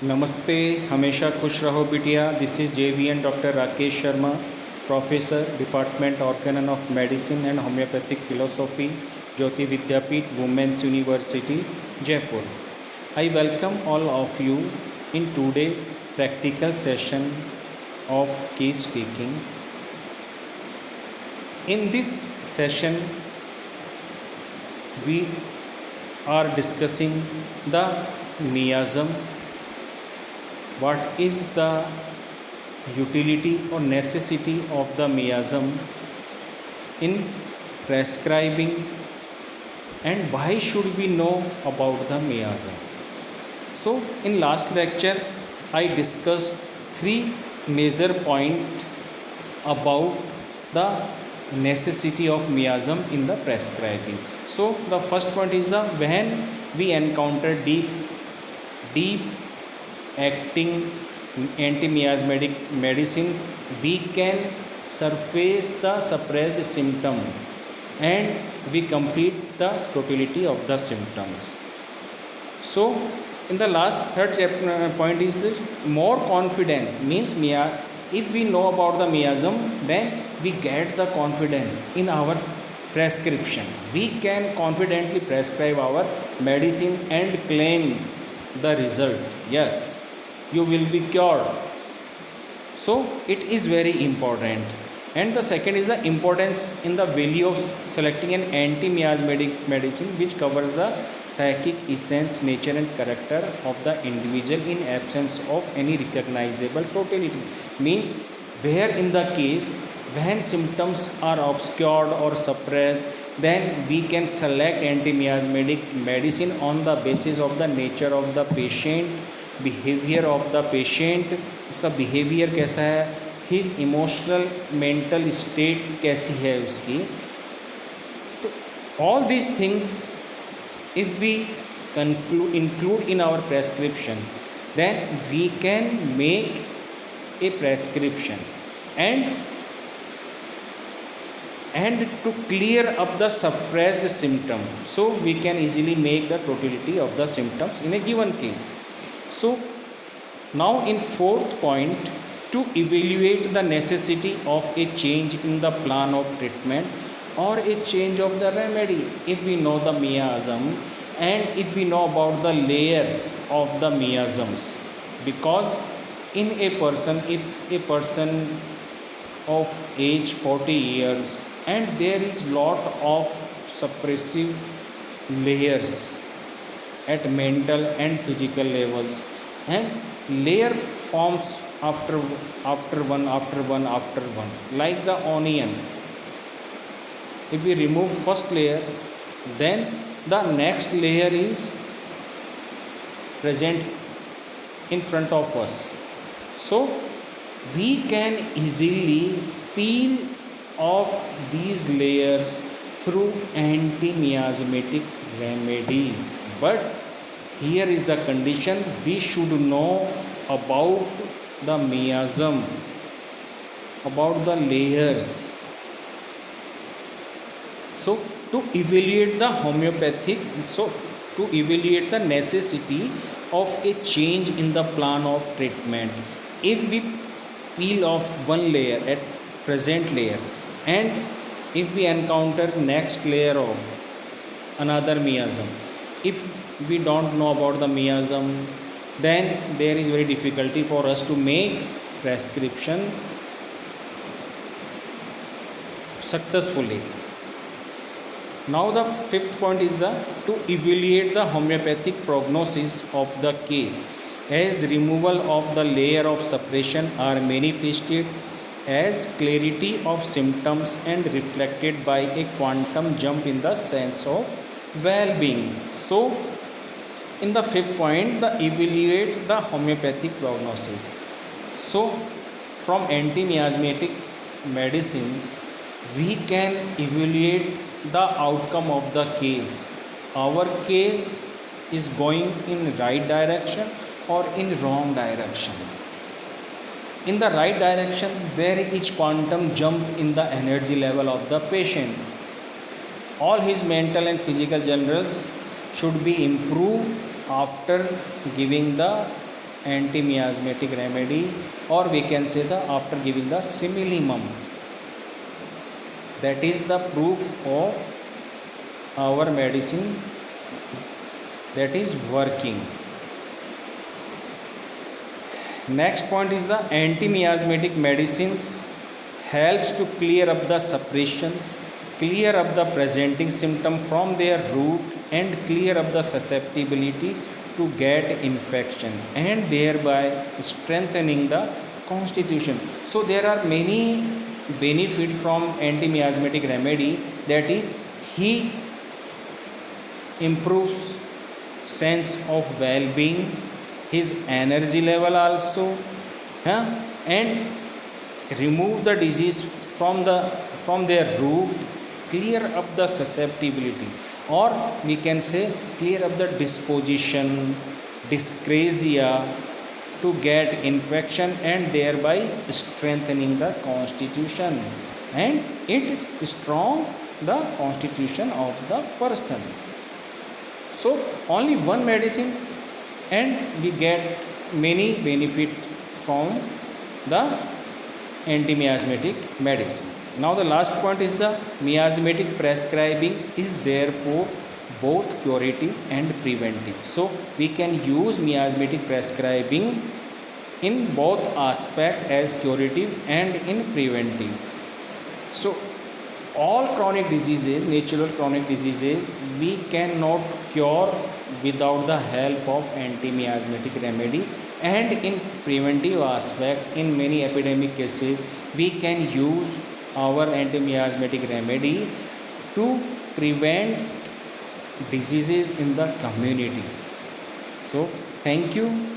नमस्ते, हमेशा खुश रहो बिटिया। This is JVN doctor Rakesh Sharma, professor department organon of medicine and homeopathic philosophy, Jyoti Vidyapeeth, women's university, Jaipur. I welcome all of you in today practical session of case taking. In this session, we are discussing the miasm. What is the utility or necessity of the miasm in prescribing, and why should we know about the miasm? So in last lecture I discussed three major points about the necessity of miasm in the prescribing. So the first point is the when we encounter deep acting anti-miasmatic medicine, we can surface the suppressed symptom and we complete the totality of the symptoms. So in the last third point is this more confidence means if we know about the miasm, then we get the confidence in our prescription. We can confidently prescribe our medicine and claim the result. Yes, you will be cured. So it is very important. And the second is the importance in the value of selecting an anti-miasmatic medicine which covers the psychic essence, nature and character of the individual in absence of any recognizable totality. Means where in the case when symptoms are obscured or suppressed, then we can select anti-miasmatic medicine on the basis of the nature of the patient, behaviour of the patient, उसका behaviour कैसा है, his emotional mental state कैसी है उसकी. तो all these things if we include in our prescription, then we can make a prescription and to clear up the suppressed symptom, so we can easily make the totality of the symptoms in a given case. So now in fourth point, to evaluate the necessity of a change in the plan of treatment or a change of the remedy, if we know the miasm and if we know about the layer of the miasms, because in a person, if a person of age 40 years and there is lot of suppressive layers at mental and physical levels, and layer forms after one, like the onion. If we remove first layer, then the next layer is present in front of us. So we can easily peel off these layers through anti-miasmatic remedies. But here is the condition: we should know about the miasm, about the layers. So to evaluate the necessity of a change in the plan of treatment, if we peel off one layer at present layer and if we encounter next layer of another miasm, if we don't know about the miasm, then there is very difficulty for us to make prescription successfully. Now the fifth point is to evaluate the homeopathic prognosis of the case, as removal of the layer of suppression are manifested as clarity of symptoms and reflected by a quantum jump in the sense of well-being. So in the fifth point, the evaluate the homeopathic prognosis. So from anti-miasmatic medicines, we can evaluate the outcome of the case. Our case is going in right direction or in wrong direction. In the right direction, there is quantum jump in the energy level of the patient. All his mental and physical generals should be improved after giving the anti-miasmatic remedy, or we can say the after giving the similimum. That is the proof of our medicine that is working. Next point is the anti-miasmatic medicines helps to clear up the suppressions, clear up the presenting symptom from their root, and clear up the susceptibility to get infection, and thereby strengthening the constitution. So there are many benefit from anti-miasmatic remedy, that is he improves sense of well-being, his energy level also, and remove the disease from their root, clear up the susceptibility, or we can say clear up the disposition, dyscrasia to get infection, and thereby strengthening the constitution, and it strong the constitution of the person. So only one medicine and we get many benefit from the anti-miasmatic medicine. Now the last point is the miasmatic prescribing is therefore both curative and preventive. So we can use miasmatic prescribing in both aspect as curative and in preventive. So all chronic diseases, natural chronic diseases, we cannot cure without the help of anti-miasmatic remedy, and in preventive aspect, in many epidemic cases, we can use our anti-miasmatic remedy to prevent diseases in the community. So thank you.